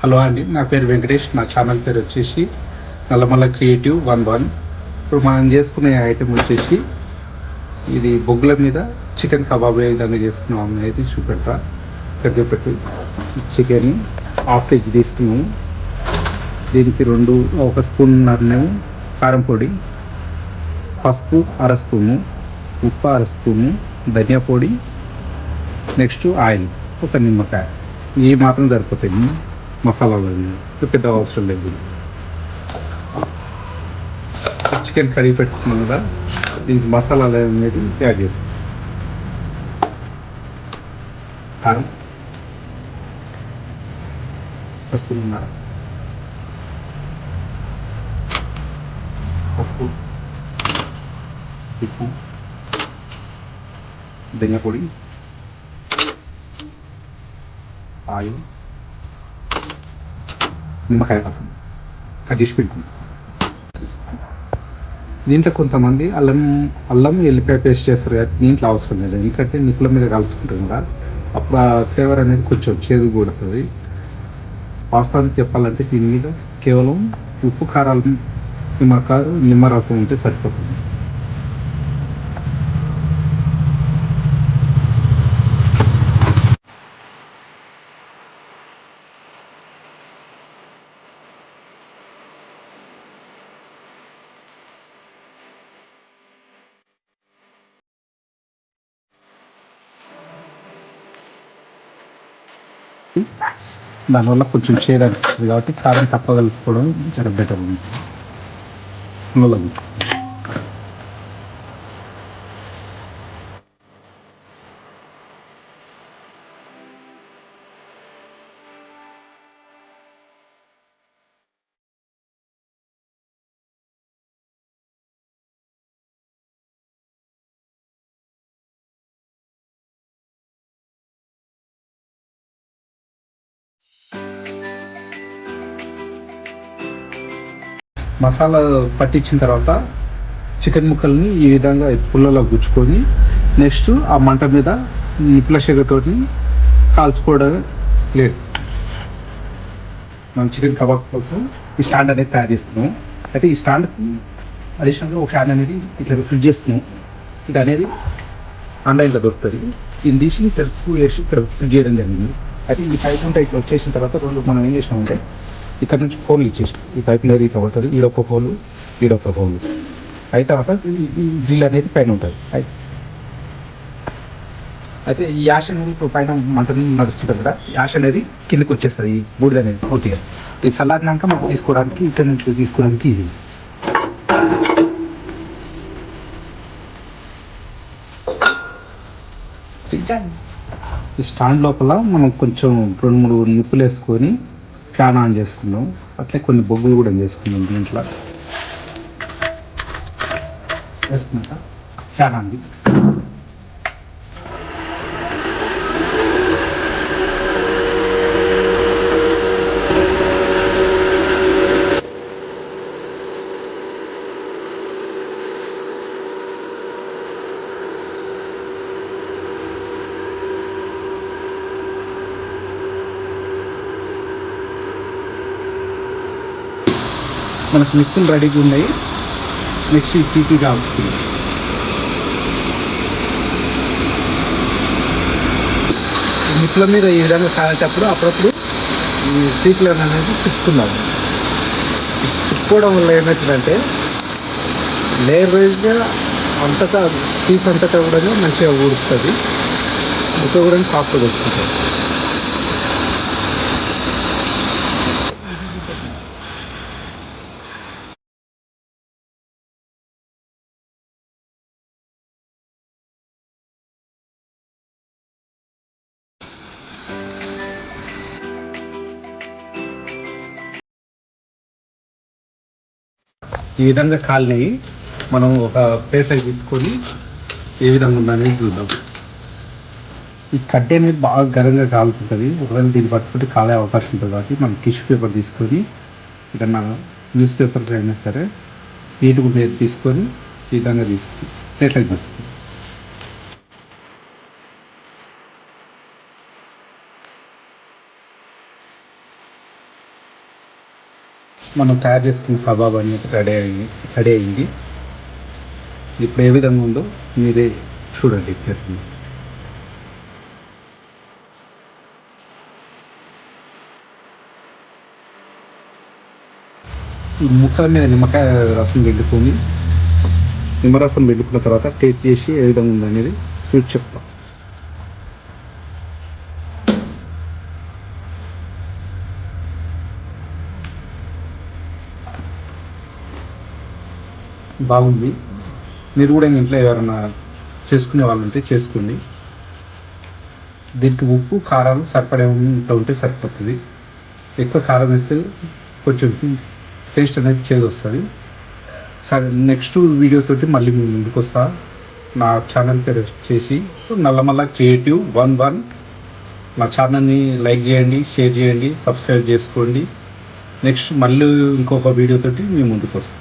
Hello అండి, నా పేరు వెంకటేష్. నా ఛానల్ పేరు వచ్చేసి నల్లమల్ల క్రియేటివ్ 11. ఇప్పుడు మనం చేసుకునే ఐటెం వచ్చేసి ఇది బొగ్గుల మీద చికెన్ కబాబ్ ఏ విధంగా చేసుకున్నాం అనేది చూపెడతా. పెట్టి చికెన్ హాఫ్ కేజీ తీసుకున్నాము. దీనికి ఒక స్పూన్నరనేమో కారం పొడి, పసుపు అర స్పూను, ఉప్పు అర స్పూను, ధనియా పొడి, నెక్స్ట్ ఆయిల్ ఒక నిమ్మకాయ. ఇవి మాత్రం సరిపోతాయి. మసాలాలు పెద్ద అవసరం లేదు. చికెన్ కడిగి పెట్టుకున్నాం కదా, దీనికి మసాలాలు అనేది యాడ్ చేస్తాం. కారం, పసుపు, పసుపు, ఉప్పు, ధనియా పొడి, ఆయిల్, నిమ్మకాయ రసం కట్ చేసి పెట్టుకుంటాం. దీంట్లో కొంతమంది అల్లం ఎల్లిపాయ పేస్ట్ చేస్తారు కదా, దీంట్లో అవసరం లేదు. ఎందుకంటే నిప్పుల మీద కలుసుకుంటుంది కదా, అప్పుడు ఆ ఫ్లేవర్ అనేది కొంచెం చేదు కూడుతుంది. వాస్తవానికి చెప్పాలంటే దీని మీద కేవలం ఉప్పు, కారాలు, నిమ్మరసం ఉంటే సరిపోతుంది. దానివల్ల కొంచెం చేయడానికి కాబట్టి కారం తక్కువ కలుపుకోవడం చాలా బెటర్ ఉంది. మసాలా పట్టించిన తర్వాత చికెన్ ముక్కల్ని ఈ విధంగా పుల్లలో గుచ్చుకొని నెక్స్ట్ ఆ మంట మీద నిప్పుల షెగతోటి కాల్చుకోవడం లేదు. మనం చికెన్ కబాబ్ కోసం ఈ స్టాండ్ అనేది తయారు చేస్తున్నాం. అయితే ఈ స్టాండ్కి అడిషనల్గా ఒక ఫ్యాన్ అనేది ఇట్లా ఫిట్ చేస్తున్నాం. ఇది అనేది ఆన్లైన్లో దొరుకుతుంది. దీన్ని తీసి సెల్ఫ్ వేసి ఇక్కడ ఫిట్ చేయడం జరిగింది. అయితే ఈ పైప్ ఉంటాయి ఇట్లా వచ్చేసిన తర్వాత మనం ఏం చేసినామంటే ఇక్కడ నుంచి హోల్ ఇచ్చేసాం. ఈ పైప్ అనేది ఇట్లా పడుతుంది, ఈడొక హోలు, ఈడొక హోలు. అయితే తర్వాత ఈ డ్రిల్ అనేది పైన ఉంటుంది. అయితే ఈ యాష్ అనేది ఇప్పుడు పైన మంట నడుస్తుంటుంది కదా, యాష్ అనేది కిందకి వచ్చేస్తుంది. ఈ బూడిద అనేది పూర్తిగా ఇది చల్లారినాక మనం తీసుకోవడానికి, ఇక్కడ నుంచి తీసుకోవడానికి ఈజీ. ఈ స్టాండ్ లోపల మనం కొంచెం 2-3 నిప్పులు వేసుకొని ఫ్యాన్ ఆన్ చేసుకున్నాం. అట్లే కొన్ని బొగ్గులు కూడా చేసుకున్నాం. దీంట్లో వేసుకున్నాక ఫ్యాన్ ఆన్ చేసి మనకు నిప్పులు రెడీగా ఉన్నాయి. నెక్స్ట్ ఈ సీటీ కాల్చుకుంది. నిప్పుల మీద ఈ విధంగా కాలేటప్పుడు అప్పుడప్పుడు ఈ సీట్లను అనేది తిప్పుకున్నాము. తిప్పుకోవడం వల్ల ఏమవుతుందంటే లేయర్ వైజ్గా అంతటా పీస్ అంతటా కూడా మంచిగా ఊడుతుంది, ముక్క కూడా సాఫ్ట్గా వచ్చుకుంటుంది. ఈ విధంగా కాలినవి మనం ఒక ప్లేట్ తీసుకొని ఏ విధంగా ఉందనేది చూద్దాం. ఈ కడ్డీ అనేది బాగా గరంగా కాలుతుంటుంది. ఒకవేళ దీన్ని పట్టుకుంటే కాలే అవకాశం ఉంటుంది. కాబట్టి మనం టిష్యూ పేపర్ తీసుకొని ఏదన్నా న్యూస్ పేపర్స్ అయినా సరే నీట్గా ఉండేది తీసుకొని ఈ విధంగా తీసుకొని ప్లేట్లకు తీసుకుంటాం. మనం తయారు చేసుకున్న కబాబ్ అనేది రెడీ అయింది. ఇప్పుడు ఏ విధంగా ఉందో మీరే చూడండి. ఈ ముక్కల మీద నిమ్మకాయ రసం పిండుకొని, నిమ్మరసం పిండుకున్న తర్వాత టేస్ట్ చేసి ఏ విధంగా ఉందనేది చూసి చెప్తాం. బాగుంది. మీరు కూడా ఇంట్లో ఎవరైనా చేసుకునే వాళ్ళు ఉంటే చేసుకోండి. దీనికి ఉప్పు కారాలు సరిపడే ఉంటే సరిపోతుంది. ఎక్కువ కారం వేస్తే కొంచెం టేస్ట్ అనేది చేదు వస్తుంది. సరే, నెక్స్ట్ వీడియో తోటి మళ్ళీ మేము ముందుకు వస్తా. నా ఛానల్ పేరు వచ్చేసి నల్లమల్ల క్రియేటివ్ 11. మా ఛానల్ని లైక్ చేయండి, షేర్ చేయండి, సబ్స్క్రైబ్ చేసుకోండి. నెక్స్ట్ మళ్ళీ ఇంకొక వీడియో తోటి మేము ముందుకు వస్తాం.